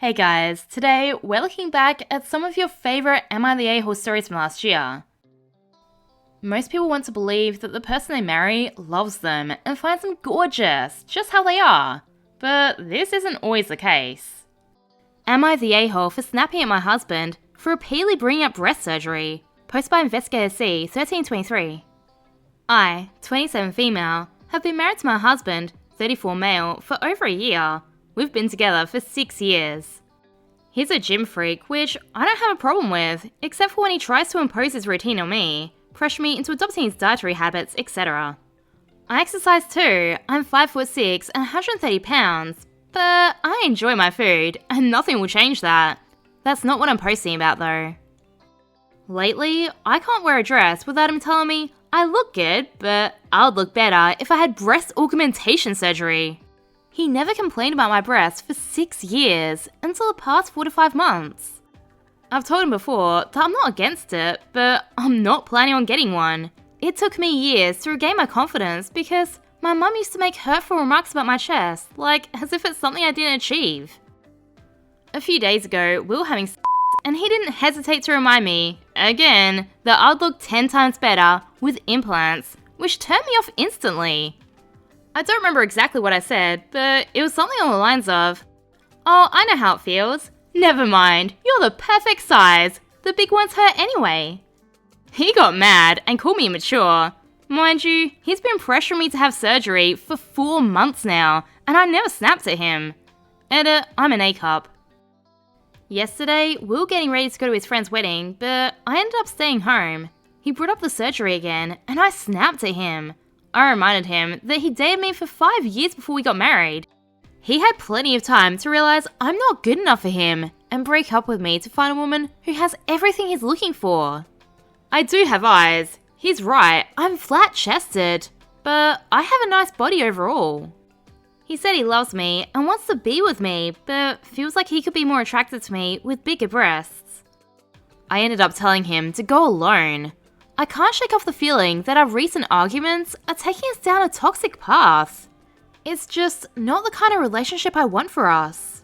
Hey guys, today we're looking back at some of your favourite Am I the A-hole stories from last year. Most people want to believe that the person they marry loves them and finds them gorgeous, just how they are, but this isn't always the case. Am I the a-hole for snapping at my husband for repeatedly bringing up breast surgery? Posted by Investigator C, 1323. I, 27 female, have been married to my husband, 34 male, for over a year. We've been together for 6 years. He's a gym freak, which I don't have a problem with, except for when he tries to impose his routine on me, pressure me into adopting his dietary habits, etc. I exercise too. I'm 5'6" and 130 pounds, but I enjoy my food, and nothing will change that. That's not what I'm posting about though. Lately, I can't wear a dress without him telling me I look good, but I'd look better if I had breast augmentation surgery. He never complained about my breasts for 6 years, until the past 4 to 5 months. I've told him before that I'm not against it, but I'm not planning on getting one. It took me years to regain my confidence because my mum used to make hurtful remarks about my chest, like as if it's something I didn't achieve. A few days ago, we were having sex, and he didn't hesitate to remind me, again, that I'd look 10 times better with implants, which turned me off instantly. I don't remember exactly what I said, but it was something along the lines of, "Oh, I know how it feels. Never mind, you're the perfect size. The big ones hurt anyway." He got mad and called me immature. Mind you, he's been pressuring me to have surgery for 4 months now, and I never snapped at him. Edit, I'm an A-cup. Yesterday, we were getting ready to go to his friend's wedding, but I ended up staying home. He brought up the surgery again, and I snapped at him. I reminded him that he dated me for 5 years before we got married. He had plenty of time to realize I'm not good enough for him and break up with me to find a woman who has everything he's looking for. I do have eyes. He's right, I'm flat-chested, but I have a nice body overall. He said he loves me and wants to be with me, but feels like he could be more attracted to me with bigger breasts. I ended up telling him to go alone. I can't shake off the feeling that our recent arguments are taking us down a toxic path. It's just not the kind of relationship I want for us.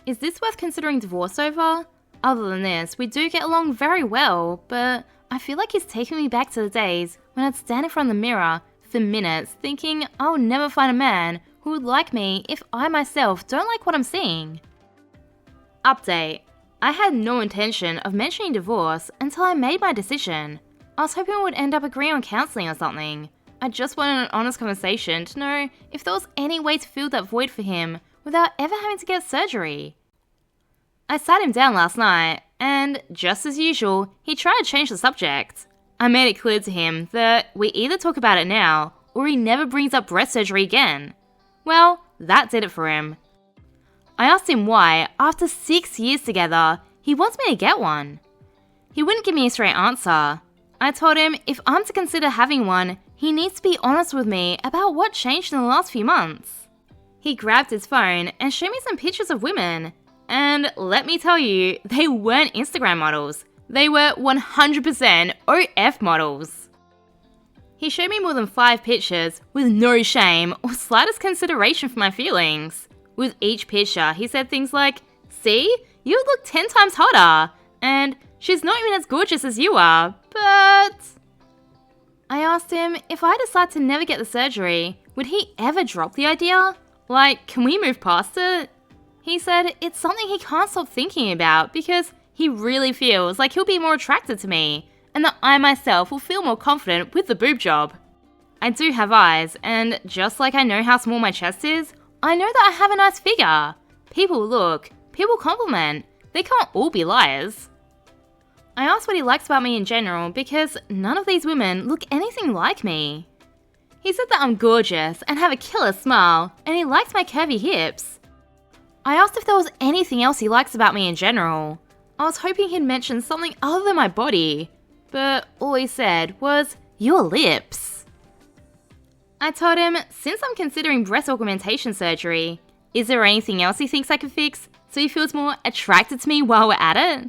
Is this worth considering divorce over? Other than this, we do get along very well, but I feel like he's taking me back to the days when I'd stand in front of the mirror for minutes thinking I'll never find a man who would like me if I myself don't like what I'm seeing. Update. I had no intention of mentioning divorce until I made my decision. I was hoping we would end up agreeing on counselling or something. I just wanted an honest conversation to know if there was any way to fill that void for him without ever having to get surgery. I sat him down last night, and just as usual, he tried to change the subject. I made it clear to him that we either talk about it now, or he never brings up breast surgery again. Well, that did it for him. I asked him why, after 6 years together, he wants me to get one. He wouldn't give me a straight answer. I told him if I'm to consider having one, he needs to be honest with me about what changed in the last few months. He grabbed his phone and showed me some pictures of women. And let me tell you, they weren't Instagram models. They were 100% OF models. He showed me more than 5 pictures with no shame or slightest consideration for my feelings. With each picture, he said things like, "See, you look 10 times hotter," and "She's not even as gorgeous as you are, but..." I asked him if I decide to never get the surgery, would he ever drop the idea? Like, can we move past it? He said it's something he can't stop thinking about because he really feels like he'll be more attracted to me and that I myself will feel more confident with the boob job. I do have eyes, and just like I know how small my chest is, I know that I have a nice figure. People look, people compliment, they can't all be liars. I asked what he likes about me in general because none of these women look anything like me. He said that I'm gorgeous and have a killer smile, and he likes my curvy hips. I asked if there was anything else he likes about me in general. I was hoping he'd mention something other than my body, but all he said was, "Your lips." I told him, since I'm considering breast augmentation surgery, is there anything else he thinks I could fix so he feels more attracted to me while we're at it?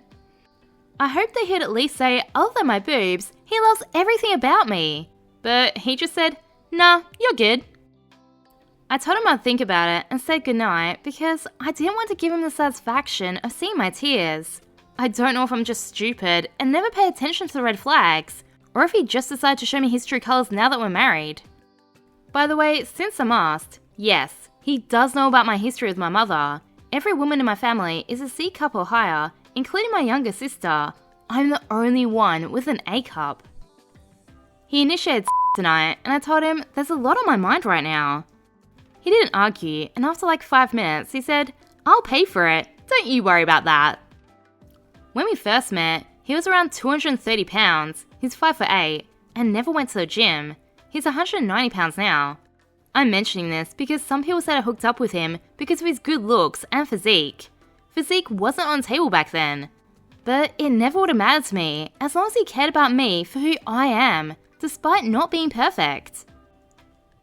I hoped that he'd at least say, other than my boobs, he loves everything about me. But he just said, "Nah, you're good." I told him I'd think about it and said goodnight because I didn't want to give him the satisfaction of seeing my tears. I don't know if I'm just stupid and never pay attention to the red flags, or if he just decided to show me his true colours now that we're married. By the way, since I'm asked, yes, he does know about my history with my mother. Every woman in my family is a C cup or higher, including my younger sister. I'm the only one with an A cup. He initiated tonight, and I told him there's a lot on my mind right now. He didn't argue, and after like 5 minutes, he said, "I'll pay for it, don't you worry about that." When we first met, he was around 230 pounds, he's 5'8", and never went to the gym. He's 190 pounds now. I'm mentioning this because some people said I hooked up with him because of his good looks and physique. Physique wasn't on the table back then. But it never would have mattered to me, as long as he cared about me for who I am, despite not being perfect.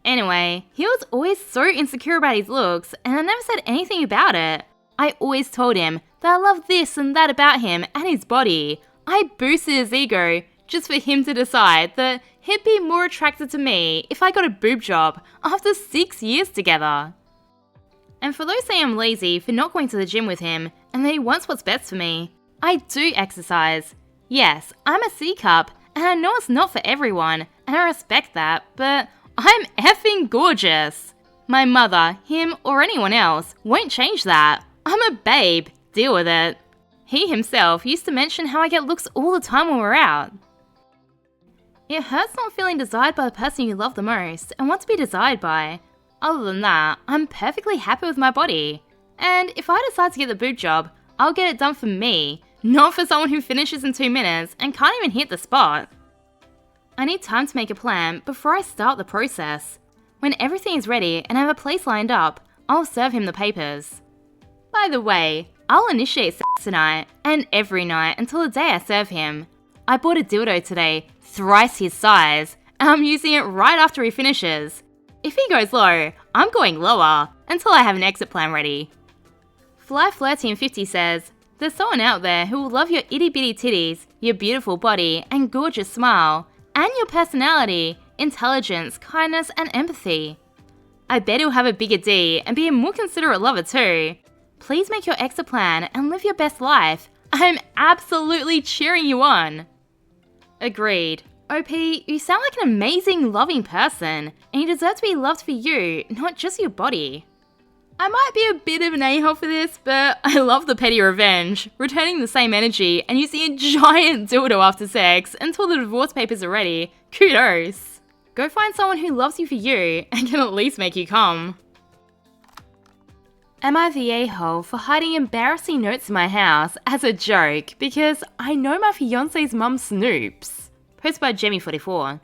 Anyway, he was always so insecure about his looks, and I never said anything about it. I always told him that I love this and that about him and his body. I boosted his ego just for him to decide that he'd be more attracted to me if I got a boob job after 6 years together. And for those saying I'm lazy for not going to the gym with him and that he wants what's best for me, I do exercise. Yes, I'm a C cup, and I know it's not for everyone, and I respect that, but I'm effing gorgeous. My mother, him, or anyone else won't change that. I'm a babe, deal with it. He himself used to mention how I get looks all the time when we're out. It hurts not feeling desired by the person you love the most and want to be desired by. Other than that, I'm perfectly happy with my body. And if I decide to get the boob job, I'll get it done for me, not for someone who finishes in 2 minutes and can't even hit the spot. I need time to make a plan before I start the process. When everything is ready and I have a place lined up, I'll serve him the papers. By the way, I'll initiate sex tonight and every night until the day I serve him. I bought a dildo today, thrice his size, and I'm using it right after he finishes. If he goes low, I'm going lower until I have an exit plan ready. Fly1350 says, "There's someone out there who will love your itty bitty titties, your beautiful body and gorgeous smile, and your personality, intelligence, kindness and empathy. I bet he'll have a bigger D and be a more considerate lover too. Please make your exit plan and live your best life. I'm absolutely cheering you on." Agreed. OP, you sound like an amazing, loving person, and you deserve to be loved for you, not just your body. I might be a bit of an a-hole for this, but I love the petty revenge, returning the same energy and using a giant dildo after sex until the divorce papers are ready. Kudos. Go find someone who loves you for you and can at least make you come. Am I the a-hole for hiding embarrassing notes in my house as a joke because I know my fiance's mum snoops? Posted by Jemmy44.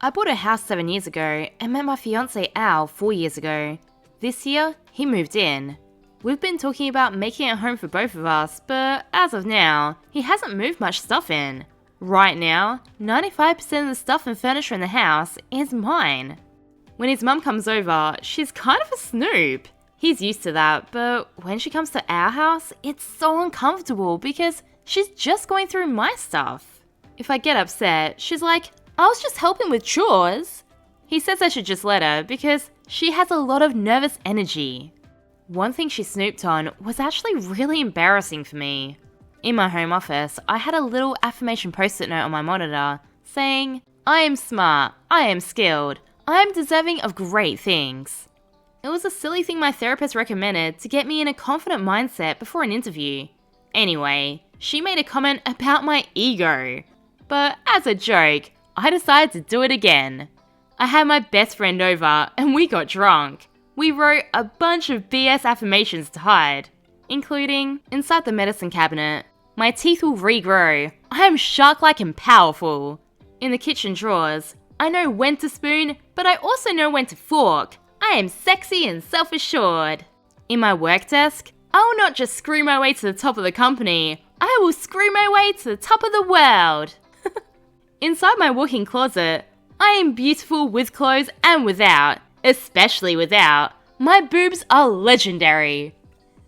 I bought a house 7 years ago and met my fiance Al 4 years ago. This year, he moved in. We've been talking about making it a home for both of us, but as of now, he hasn't moved much stuff in. Right now, 95% of the stuff and furniture in the house is mine. When his mum comes over, she's kind of a snoop. He's used to that, but when she comes to our house, it's so uncomfortable because she's just going through my stuff. If I get upset, she's like, "I was just helping with chores." He says I should just let her because she has a lot of nervous energy. One thing she snooped on was actually really embarrassing for me. In my home office, I had a little affirmation post-it note on my monitor saying, "I am smart, I am skilled, I am deserving of great things." It was a silly thing my therapist recommended to get me in a confident mindset before an interview. Anyway, she made a comment about my ego. But as a joke, I decided to do it again. I had my best friend over and we got drunk. We wrote a bunch of BS affirmations to hide, including, inside the medicine cabinet, "My teeth will regrow. I am shark-like and powerful." In the kitchen drawers, "I know when to spoon, but I also know when to fork. I am sexy and self-assured." In my work desk, I will not just screw my way to the top of the company, I will screw my way to the top of the world. Inside my walk-in closet, I am beautiful with clothes and without, especially without. My boobs are legendary.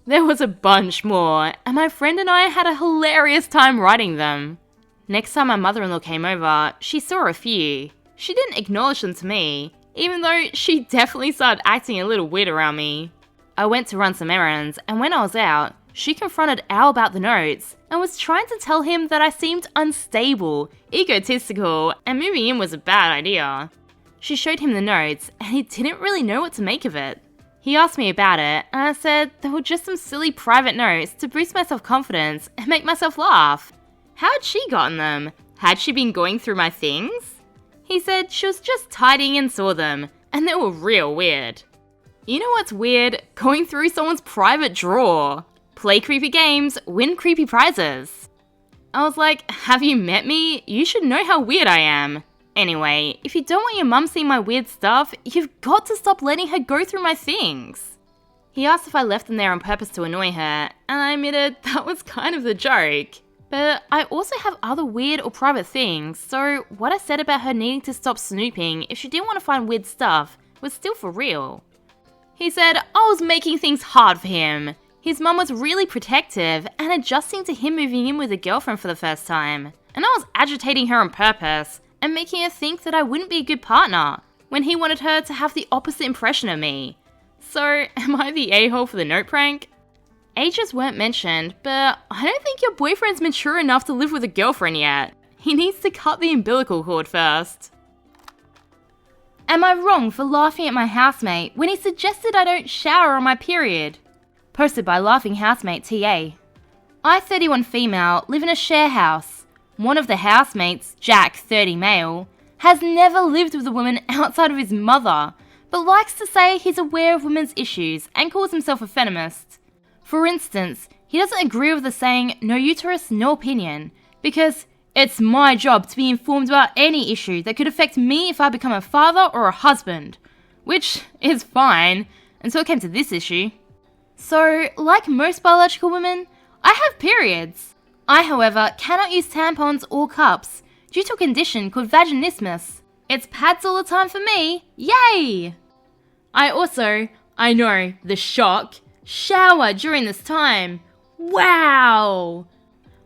There was a bunch more, and my friend and I had a hilarious time writing them. Next time my mother-in-law came over, she saw a few. She didn't acknowledge them to me. even though she definitely started acting a little weird around me. I went to run some errands, and when I was out, she confronted Al about the notes and was trying to tell him that I seemed unstable, egotistical, and moving in was a bad idea. She showed him the notes, and he didn't really know what to make of it. He asked me about it, and I said they were just some silly private notes to boost my self-confidence and make myself laugh. How had she gotten them? Had she been going through my things? He said she was just tidying and saw them, and they were real weird. You know what's weird? Going through someone's private drawer. Play creepy games, win creepy prizes. I was like, have you met me? You should know how weird I am. Anyway, if you don't want your mum seeing my weird stuff, you've got to stop letting her go through my things. He asked if I left them there on purpose to annoy her, and I admitted that was kind of the joke. But I also have other weird or private things, so what I said about her needing to stop snooping if she didn't want to find weird stuff was still for real. He said I was making things hard for him. His mum was really protective and adjusting to him moving in with a girlfriend for the first time, and I was agitating her on purpose and making her think that I wouldn't be a good partner when he wanted her to have the opposite impression of me. So, am I the a-hole for the note prank? Ages weren't mentioned, but I don't think your boyfriend's mature enough to live with a girlfriend yet. He needs to cut the umbilical cord first. Am I wrong for laughing at my housemate when he suggested I don't shower on my period? Posted by Laughing Housemate TA. I, 31 female, live in a share house. One of the housemates, Jack, 30 male, has never lived with a woman outside of his mother, but likes to say he's aware of women's issues and calls himself a feminist. For instance, he doesn't agree with the saying, no uterus, no opinion, because it's my job to be informed about any issue that could affect me if I become a father or a husband. Which is fine, until it came to this issue. So, like most biological women, I have periods. I, however, cannot use tampons or cups due to a condition called vaginismus. It's pads all the time for me. Yay! I know, the shock, shower during this time. Wow!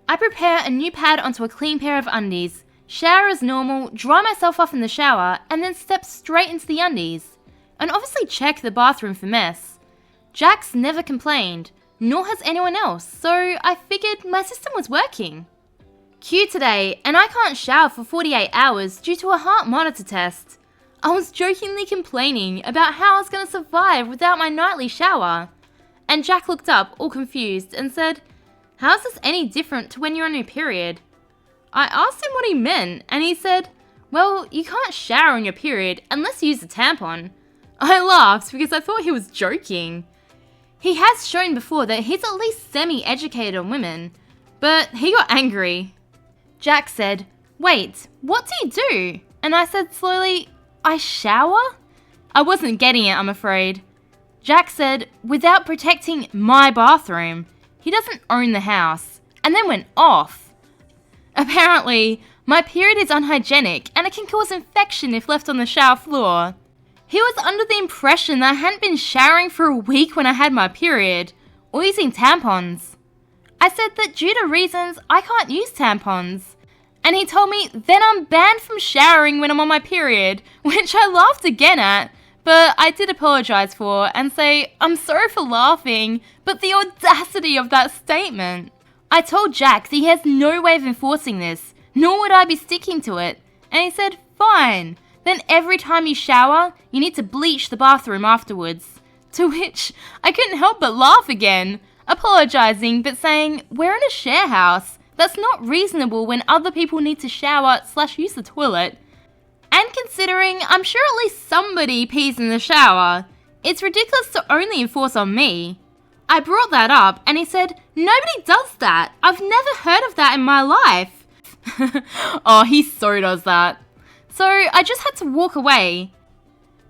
I prepare a new pad onto a clean pair of undies, shower as normal, dry myself off in the shower, and then step straight into the undies. And obviously check the bathroom for mess. Jack's never complained, nor has anyone else, so I figured my system was working. Q today, and I can't shower for 48 hours due to a heart monitor test. I was jokingly complaining about how I was going to survive without my nightly shower. And Jack looked up, all confused, and said, "How is this any different to when you're on your period?" I asked him what he meant, and he said, "Well, you can't shower on your period unless you use a tampon." I laughed because I thought he was joking. He has shown before that he's at least semi-educated on women, but he got angry. Jack said, "Wait, what do you do?" And I said slowly, "I shower?" I wasn't getting it, I'm afraid. Jack said, "Without protecting my bathroom. He doesn't own the house," and then went off. Apparently, my period is unhygienic and it can cause infection if left on the shower floor. He was under the impression that I hadn't been showering for a week when I had my period, or using tampons. I said that due to reasons, I can't use tampons. And he told me then I'm banned from showering when I'm on my period, which I laughed again at, but I did apologise for and say, "I'm sorry for laughing, but the audacity of that statement." I told Jack that he has no way of enforcing this, nor would I be sticking to it, and he said, "Fine. Then every time you shower, you need to bleach the bathroom afterwards." To which I couldn't help but laugh again, apologising but saying, "We're in a share house. That's not reasonable when other people need to shower/use the toilet. And considering I'm sure at least somebody pees in the shower, it's ridiculous to only enforce on me." I brought that up and he said, "Nobody does that. I've never heard of that in my life." Oh, he so does that. So I just had to walk away.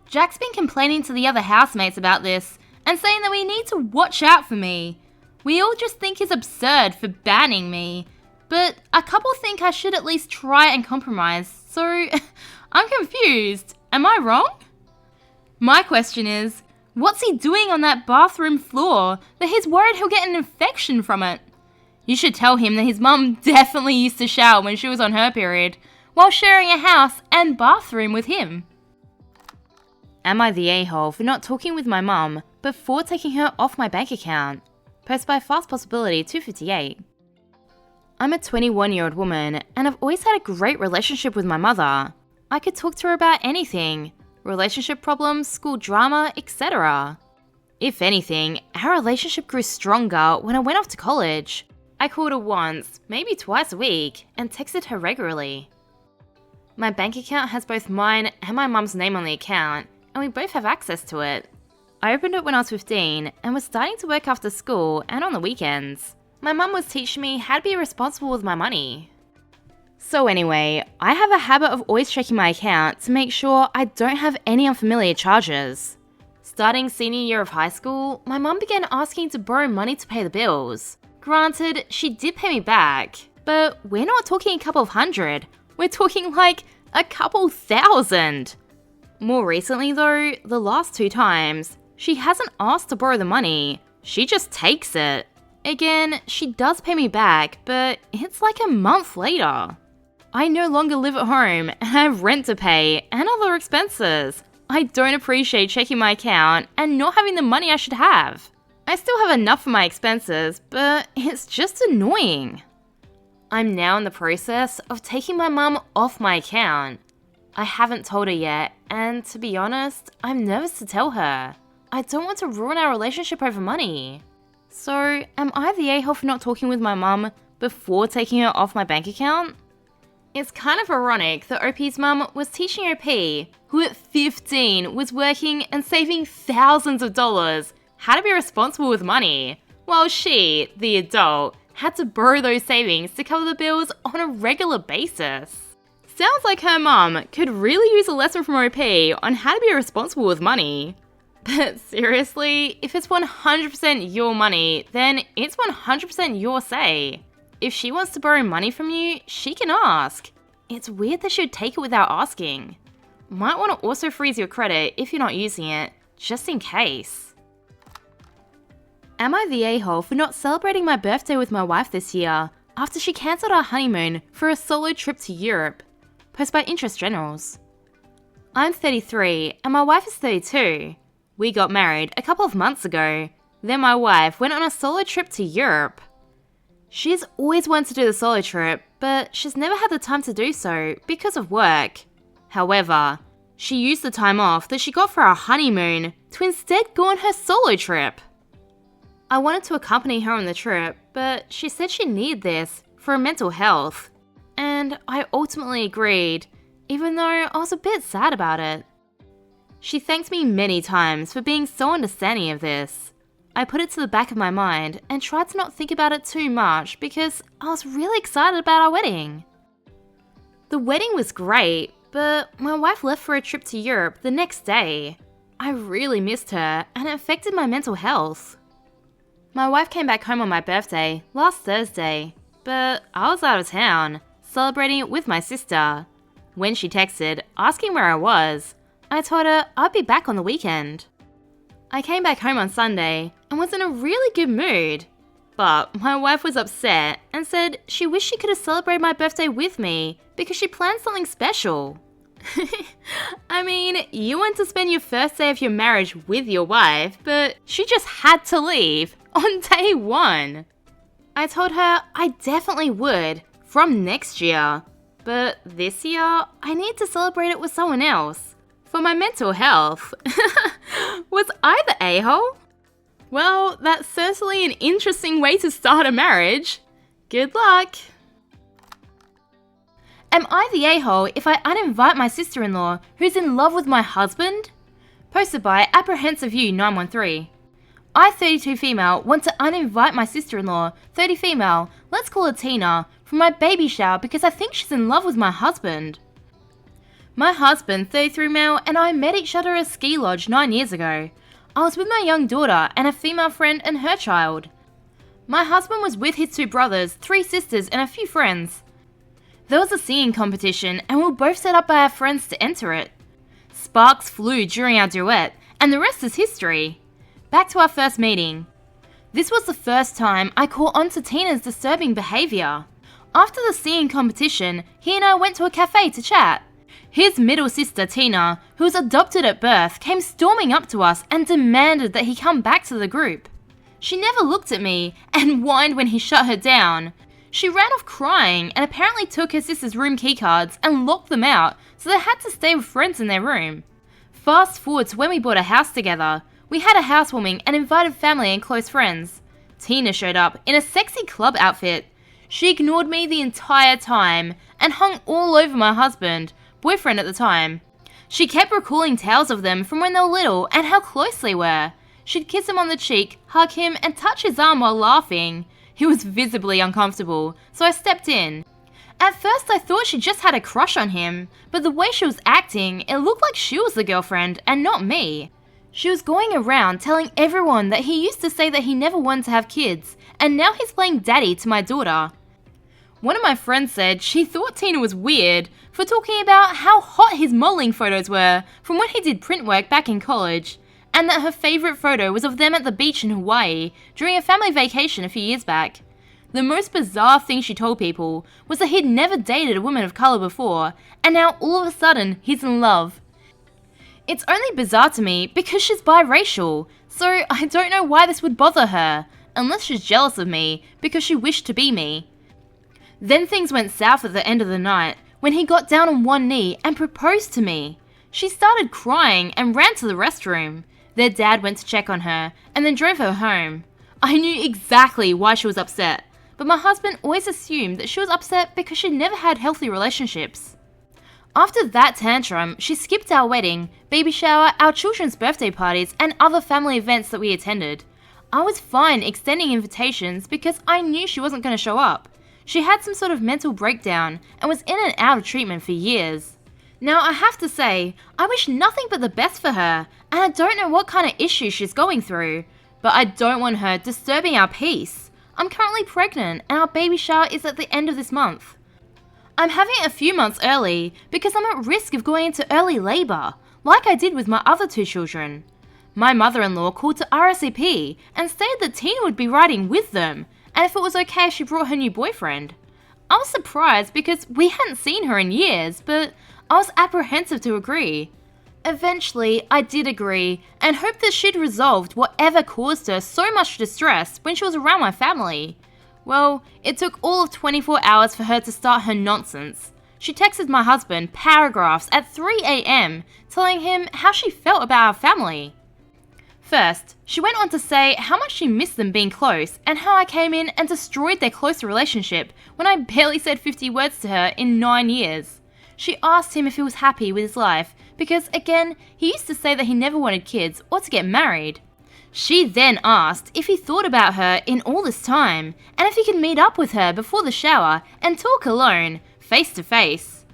Jack's been complaining to the other housemates about this and saying that we need to watch out for me. We all just think it's absurd for banning me, but a couple think I should at least try and compromise, so I'm confused. Am I wrong? My question is, what's he doing on that bathroom floor that he's worried he'll get an infection from it? You should tell him that his mum definitely used to shower when she was on her period, while sharing a house and bathroom with him. Am I the a-hole for not talking with my mum before taking her off my bank account? Posted by Fast Possibility 258. I'm a 21-year-old woman and I've always had a great relationship with my mother. I could talk to her about anything, relationship problems, school drama, etc. If anything, our relationship grew stronger when I went off to college. I called her once, maybe twice a week, and texted her regularly. My bank account has both mine and my mum's name on the account, and we both have access to it. I opened it when I was 15 and was starting to work after school and on the weekends. My mum was teaching me how to be responsible with my money. So anyway, I have a habit of always checking my account to make sure I don't have any unfamiliar charges. Starting senior year of high school, my mum began asking to borrow money to pay the bills. Granted, she did pay me back, but we're not talking a couple of hundred, we're talking like a couple thousand. More recently though, the last 2 times, she hasn't asked to borrow the money, she just takes it. Again, she does pay me back, but it's like a month later. I no longer live at home and I have rent to pay and other expenses. I don't appreciate checking my account and not having the money I should have. I still have enough for my expenses, but it's just annoying. I'm now in the process of taking my mum off my account. I haven't told her yet, and to be honest, I'm nervous to tell her. I don't want to ruin our relationship over money. So, am I the a-hole for not talking with my mum before taking her off my bank account? It's kind of ironic that OP's mum was teaching OP, who at 15 was working and saving thousands of dollars, how to be responsible with money, while she, the adult, had to borrow those savings to cover the bills on a regular basis. Sounds like her mum could really use a lesson from OP on how to be responsible with money. But seriously, if it's 100% your money, then it's 100% your say. If she wants to borrow money from you, she can ask. It's weird that she would take it without asking. Might want to also freeze your credit if you're not using it, just in case. Am I the a-hole for not celebrating my birthday with my wife this year after she cancelled our honeymoon for a solo trip to Europe? Posted by Interest Generals. I'm 33 and my wife is 32. We got married a couple of months ago. Then my wife went on a solo trip to Europe. She's always wanted to do the solo trip, but she's never had the time to do so because of work. However, she used the time off that she got for our honeymoon to instead go on her solo trip. I wanted to accompany her on the trip, but she said she needed this for her mental health. And I ultimately agreed, even though I was a bit sad about it. She thanked me many times for being so understanding of this. I put it to the back of my mind and tried to not think about it too much because I was really excited about our wedding. The wedding was great, but my wife left for a trip to Europe the next day. I really missed her and it affected my mental health. My wife came back home on my birthday last Thursday, but I was out of town, celebrating it with my sister. When she texted, asking where I was, I told her I'd be back on the weekend. I came back home on Sunday and was in a really good mood, but my wife was upset and said she wished she could have celebrated my birthday with me because she planned something special. I mean, you went to spend your first day of your marriage with your wife, but she just had to leave on day 1. I told her I definitely would from next year, but this year I need to celebrate it with someone else. For my mental health. Was I the a-hole? Well, that's certainly an interesting way to start a marriage. Good luck! Am I the a-hole if I uninvite my sister-in-law who's in love with my husband? Posted by Apprehensive You 913. I, 32 female, want to uninvite my sister-in-law, 30 female, let's call her Tina, from my baby shower because I think she's in love with my husband. My husband, 33 male, and I met each other at a ski lodge 9 years ago. I was with my young daughter and a female friend and her child. My husband was with his 2 brothers, 3 sisters, and a few friends. There was a singing competition and we were both set up by our friends to enter it. Sparks flew during our duet, and the rest is history. Back to our first meeting. This was the first time I caught on to Tina's disturbing behaviour. After the singing competition, he and I went to a cafe to chat. His middle sister, Tina, who was adopted at birth, came storming up to us and demanded that he come back to the group. She never looked at me and whined when he shut her down. She ran off crying and apparently took her sister's room keycards and locked them out, so they had to stay with friends in their room. Fast forward to when we bought a house together. We had a housewarming and invited family and close friends. Tina showed up in a sexy club outfit. She ignored me the entire time and hung all over my husband, boyfriend at the time. She kept recalling tales of them from when they were little and how close they were. She'd kiss him on the cheek, hug him, and touch his arm while laughing. He was visibly uncomfortable, so I stepped in. At first I thought she just had a crush on him, but the way she was acting, it looked like she was the girlfriend and not me. She was going around telling everyone that he used to say that he never wanted to have kids, and now he's playing daddy to my daughter. One of my friends said she thought Tina was weird for talking about how hot his modelling photos were from when he did print work back in college, and that her favourite photo was of them at the beach in Hawaii during a family vacation a few years back. The most bizarre thing she told people was that he'd never dated a woman of colour before, and now all of a sudden he's in love. It's only bizarre to me because she's biracial, so I don't know why this would bother her, unless she's jealous of me because she wished to be me. Then things went south at the end of the night when he got down on one knee and proposed to me. She started crying and ran to the restroom. Their dad went to check on her and then drove her home. I knew exactly why she was upset, but my husband always assumed that she was upset because she'd never had healthy relationships. After that tantrum, she skipped our wedding, baby shower, our children's birthday parties, and other family events that we attended. I was fine extending invitations because I knew she wasn't going to show up. She had some sort of mental breakdown and was in and out of treatment for years. Now I have to say, I wish nothing but the best for her, and I don't know what kind of issues she's going through, but I don't want her disturbing our peace. I'm currently pregnant and our baby shower is at the end of this month. I'm having it a few months early because I'm at risk of going into early labour, like I did with my other two children. My mother-in-law called to RSVP and stated that Tina would be riding with them, and if it was okay if she brought her new boyfriend. I was surprised because we hadn't seen her in years, but I was apprehensive to agree. Eventually, I did agree and hoped that she'd resolved whatever caused her so much distress when she was around my family. Well, it took all of 24 hours for her to start her nonsense. She texted my husband paragraphs at 3 a.m. telling him how she felt about our family. First, she went on to say how much she missed them being close and how I came in and destroyed their close relationship when I barely said 50 words to her in 9 years. She asked him if he was happy with his life because, again, he used to say that he never wanted kids or to get married. She then asked if he thought about her in all this time and if he could meet up with her before the shower and talk alone, face to face.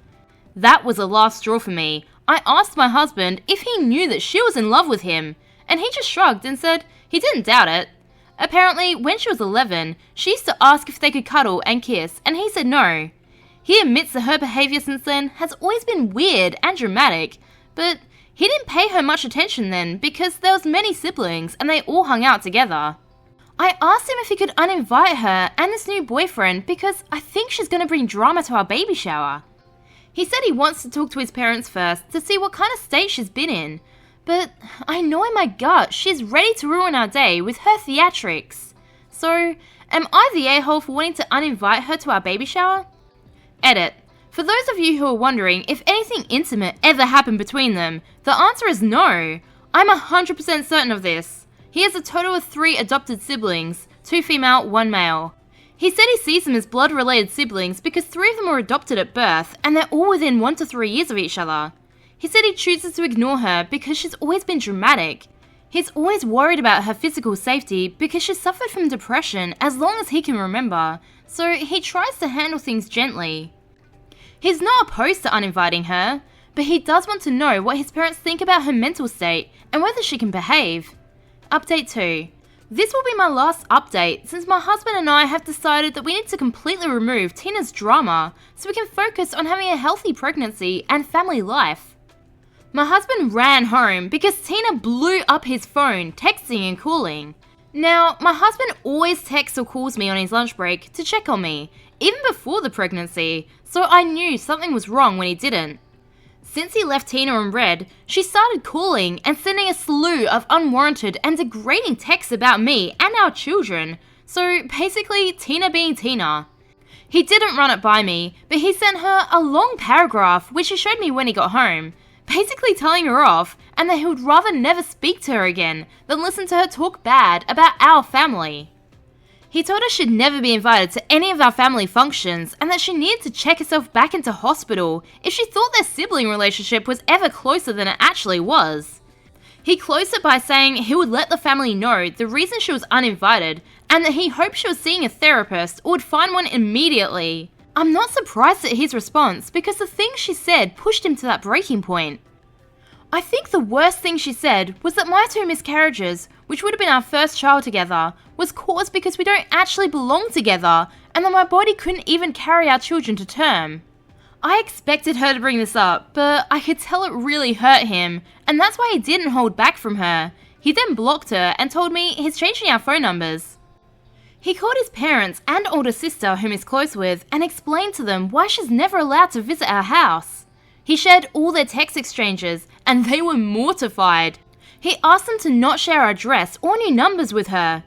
That was the last straw for me. I asked my husband if he knew that she was in love with him, and he just shrugged and said he didn't doubt it. Apparently, when she was 11, she used to ask if they could cuddle and kiss, and he said no. He admits that her behaviour since then has always been weird and dramatic, but he didn't pay her much attention then because there was many siblings and they all hung out together. I asked him if he could uninvite her and this new boyfriend because I think she's going to bring drama to our baby shower. He said he wants to talk to his parents first to see what kind of state she's been in, but I know in my gut she's ready to ruin our day with her theatrics. So, am I the a-hole for wanting to uninvite her to our baby shower? Edit. For those of you who are wondering if anything intimate ever happened between them, the answer is no. I'm 100% certain of this. He has a total of 3 adopted siblings, 2 female, 1 male. He said he sees them as blood-related siblings because 3 of them were adopted at birth and they're all within 1 to 3 years of each other. He said he chooses to ignore her because she's always been dramatic. He's always worried about her physical safety because she's suffered from depression as long as he can remember, so he tries to handle things gently. He's not opposed to uninviting her, but he does want to know what his parents think about her mental state and whether she can behave. Update 2. This will be my last update since my husband and I have decided that we need to completely remove Tina's drama so we can focus on having a healthy pregnancy and family life. My husband ran home because Tina blew up his phone, texting and calling. Now, my husband always texts or calls me on his lunch break to check on me, even before the pregnancy, so I knew something was wrong when he didn't. Since he left Tina on red, she started calling and sending a slew of unwarranted and degrading texts about me and our children. So basically, Tina being Tina. He didn't run it by me, but he sent her a long paragraph which he showed me when he got home, basically telling her off and that he would rather never speak to her again than listen to her talk bad about our family. He told her she'd never be invited to any of our family functions and that she needed to check herself back into hospital if she thought their sibling relationship was ever closer than it actually was. He closed it by saying he would let the family know the reason she was uninvited and that he hoped she was seeing a therapist or would find one immediately. I'm not surprised at his response because the things she said pushed him to that breaking point. I think the worst thing she said was that my 2 miscarriages, which would have been our first child together, was caused because we don't actually belong together and that my body couldn't even carry our children to term. I expected her to bring this up, but I could tell it really hurt him, and that's why he didn't hold back from her. He then blocked her and told me he's changing our phone numbers. He called his parents and older sister, whom he's close with, and explained to them why she's never allowed to visit our house. He shared all their text exchanges, and they were mortified. He asked them to not share our address or new numbers with her.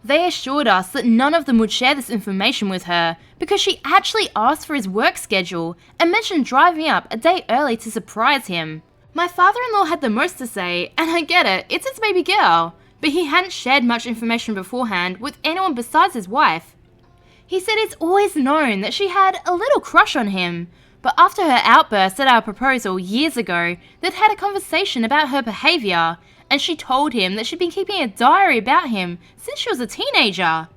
They assured us that none of them would share this information with her because she actually asked for his work schedule and mentioned driving up a day early to surprise him. My father-in-law had the most to say, and I get it, it's his baby girl, but he hadn't shared much information beforehand with anyone besides his wife. He said it's always known that she had a little crush on him, but after her outburst at our proposal years ago, they'd had a conversation about her behaviour, and she told him that she'd been keeping a diary about him since she was a teenager.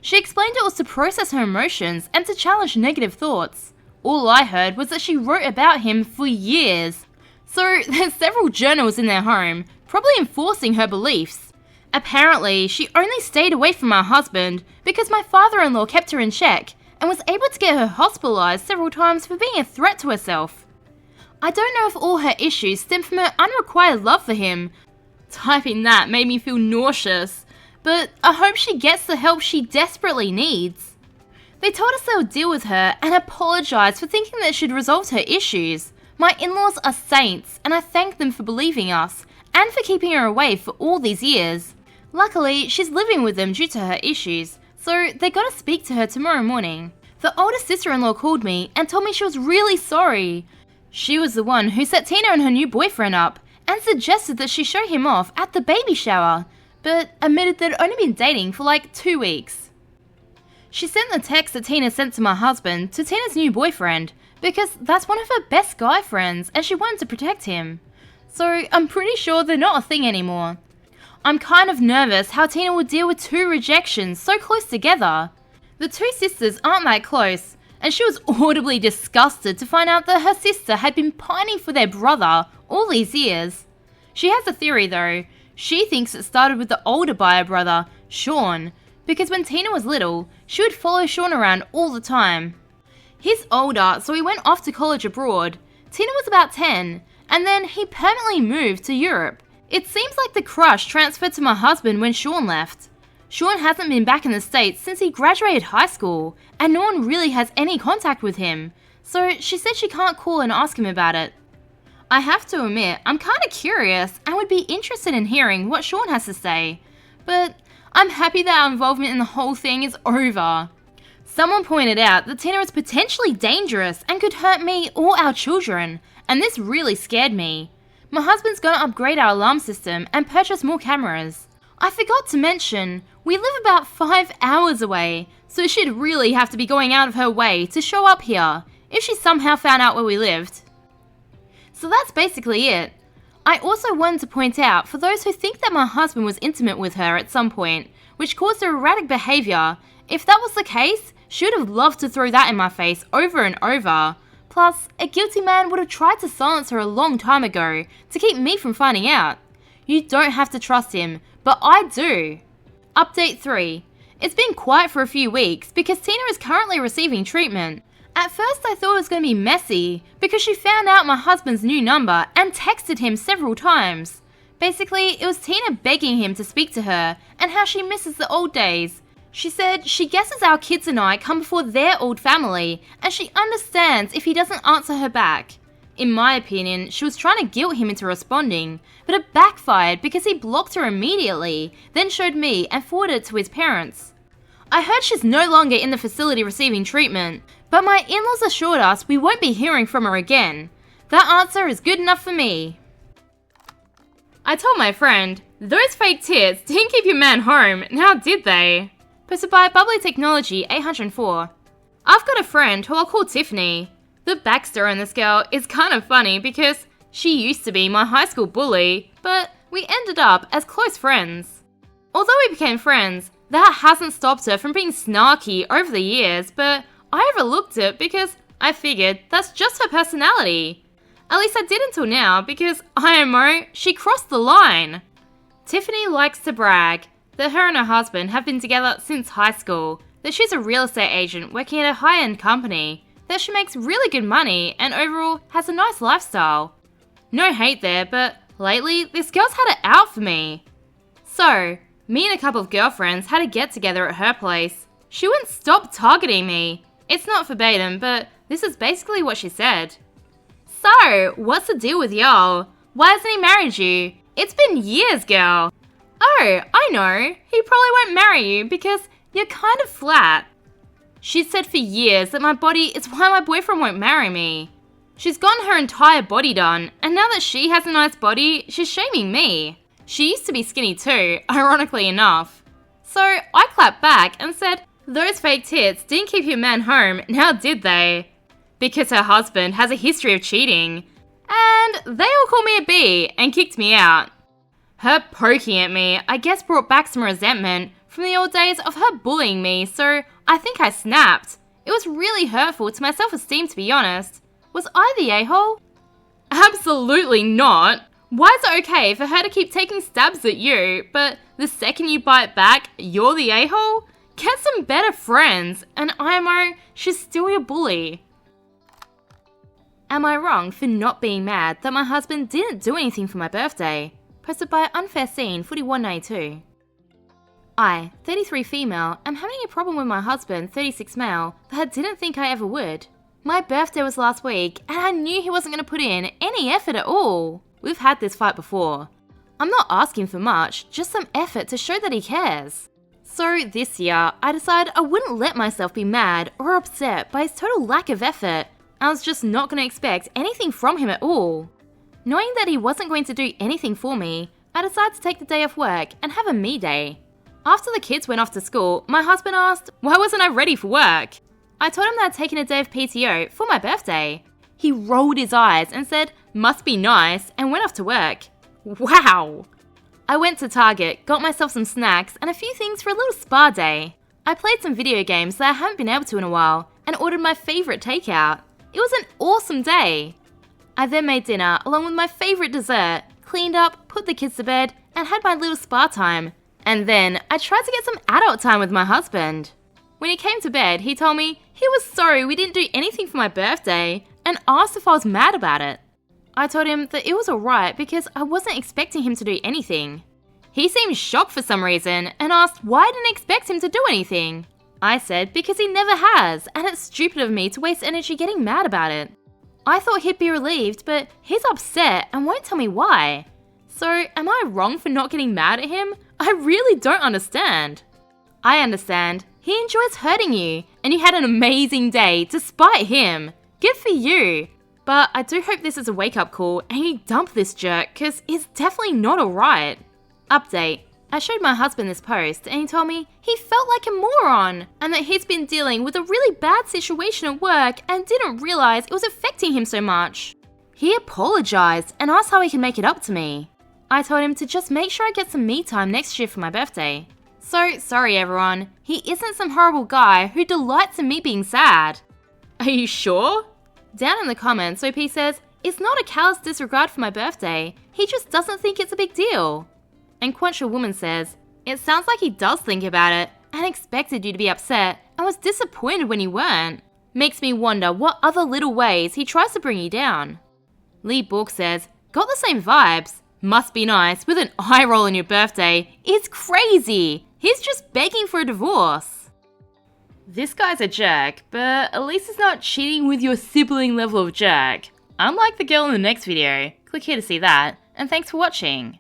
She explained it was to process her emotions and to challenge negative thoughts. All I heard was that she wrote about him for years. So there's several journals in their home, probably enforcing her beliefs. Apparently, she only stayed away from her husband because my father-in-law kept her in check and was able to get her hospitalized several times for being a threat to herself. I don't know if all her issues stem from her unrequited love for him. Typing that made me feel nauseous, but I hope she gets the help she desperately needs. They told us they would deal with her and apologized for thinking that she'd resolved her issues. My in-laws are saints, and I thank them for believing us and for keeping her away for all these years. Luckily, she's living with them due to her issues, so they got to speak to her tomorrow morning. The older sister-in-law called me and told me she was really sorry. She was the one who set Tina and her new boyfriend up and suggested that she show him off at the baby shower, but admitted they'd only been dating for like 2 weeks. She sent the text that Tina sent to my husband to Tina's new boyfriend because that's one of her best guy friends and she wanted to protect him. So I'm pretty sure they're not a thing anymore. I'm kind of nervous how Tina will deal with 2 rejections so close together. The 2 sisters aren't that close, and she was audibly disgusted to find out that her sister had been pining for their brother all these years. She has a theory though. She thinks it started with the older bio brother, Sean, because when Tina was little, she would follow Sean around all the time. He's older, so he went off to college abroad. Tina was about 10, and then he permanently moved to Europe. It seems like the crush transferred to my husband when Sean left. Sean hasn't been back in the States since he graduated high school, and no one really has any contact with him, so she said she can't call and ask him about it. I have to admit, I'm kinda curious and would be interested in hearing what Sean has to say, but I'm happy that our involvement in the whole thing is over. Someone pointed out that Tina is potentially dangerous and could hurt me or our children, and this really scared me. My husband's gonna upgrade our alarm system and purchase more cameras. I forgot to mention, we live about 5 hours away, so she'd really have to be going out of her way to show up here, if she somehow found out where we lived. So that's basically it. I also wanted to point out, for those who think that my husband was intimate with her at some point, which caused her erratic behaviour, if that was the case, she would have loved to throw that in my face over and over. Plus, a guilty man would have tried to silence her a long time ago to keep me from finding out. You don't have to trust him, but I do. Update 3. It's been quiet for a few weeks because Tina is currently receiving treatment. At first I thought it was going to be messy because she found out my husband's new number and texted him several times. Basically, it was Tina begging him to speak to her and how she misses the old days. She said she guesses our kids and I come before their old family and she understands if he doesn't answer her back. In my opinion, she was trying to guilt him into responding, but it backfired because he blocked her immediately, then showed me and forwarded it to his parents. I heard she's no longer in the facility receiving treatment, but my in-laws assured us we won't be hearing from her again. That answer is good enough for me. I told my friend, those fake tits didn't keep your man home, now did they? Posted by Bubbly Technology 804. I've got a friend who I'll call Tiffany. The backstory on this girl is kind of funny because she used to be my high school bully, but we ended up as close friends. Although we became friends, that hasn't stopped her from being snarky over the years, but I overlooked it because I figured that's just her personality. At least I did until now because, IMO, she crossed the line. Tiffany likes to brag that her and her husband have been together since high school, that she's a real estate agent working at a high-end company, that she makes really good money and overall has a nice lifestyle. No hate there, but lately this girl's had it out for me. So, me and a couple of girlfriends had a get-together at her place. She wouldn't stop targeting me. It's not verbatim, but this is basically what she said. So, what's the deal with y'all? Why hasn't he married you? It's been years, girl. Oh, I know. He probably won't marry you because you're kind of flat. She's said for years that my body is why my boyfriend won't marry me. She's gotten her entire body done, and now that she has a nice body, she's shaming me. She used to be skinny too, ironically enough. So I clapped back and said, those fake tits didn't keep your man home, now did they? Because her husband has a history of cheating. And they all called me a B and kicked me out. Her poking at me, I guess, brought back some resentment from the old days of her bullying me, so I think I snapped. It was really hurtful to my self-esteem, to be honest. Was I the a-hole? Absolutely not. Why is it okay for her to keep taking stabs at you, but the second you bite back, you're the a-hole? Get some better friends, and IMO, she's still your bully. Am I wrong for not being mad that my husband didn't do anything for my birthday? Posted by Unfair Scene 4192. I, 33 female, am having a problem with my husband, 36 male, that I didn't think I ever would. My birthday was last week, and I knew he wasn't going to put in any effort at all. We've had this fight before. I'm not asking for much, just some effort to show that he cares. So this year, I decided I wouldn't let myself be mad or upset by his total lack of effort. I was just not going to expect anything from him at all. Knowing that he wasn't going to do anything for me, I decided to take the day off work and have a me day. After the kids went off to school, my husband asked, why wasn't I ready for work? I told him that I'd taken a day of PTO for my birthday. He rolled his eyes and said, must be nice, and went off to work. Wow! I went to Target, got myself some snacks and a few things for a little spa day. I played some video games that I haven't been able to in a while and ordered my favourite takeout. It was an awesome day. I then made dinner along with my favourite dessert, cleaned up, put the kids to bed, and had my little spa time. And then I tried to get some adult time with my husband. When he came to bed, he told me he was sorry we didn't do anything for my birthday and asked if I was mad about it. I told him that it was alright because I wasn't expecting him to do anything. He seemed shocked for some reason and asked why I didn't expect him to do anything. I said because he never has, and it's stupid of me to waste energy getting mad about it. I thought he'd be relieved, but he's upset and won't tell me why. So, am I wrong for not getting mad at him? I really don't understand. I understand. He enjoys hurting you, and you had an amazing day despite him. Good for you. But I do hope this is a wake-up call and you dump this jerk, cause it's definitely not alright. Update. I showed my husband this post and he told me he felt like a moron and that he's been dealing with a really bad situation at work and didn't realise it was affecting him so much. He apologised and asked how he can make it up to me. I told him to just make sure I get some me time next year for my birthday. So, sorry everyone, he isn't some horrible guy who delights in me being sad. Are you sure? Down in the comments, OP says, it's not a callous disregard for my birthday, he just doesn't think it's a big deal. And Quencher Woman says, it sounds like he does think about it and expected you to be upset and was disappointed when you weren't. Makes me wonder what other little ways he tries to bring you down. Lee Book says, got the same vibes. Must be nice with an eye roll on your birthday. It's crazy. He's just begging for a divorce. This guy's a jerk, but at least he's not cheating with your sibling level of jerk. unlike the girl in the next video. Click here to see that, and thanks for watching.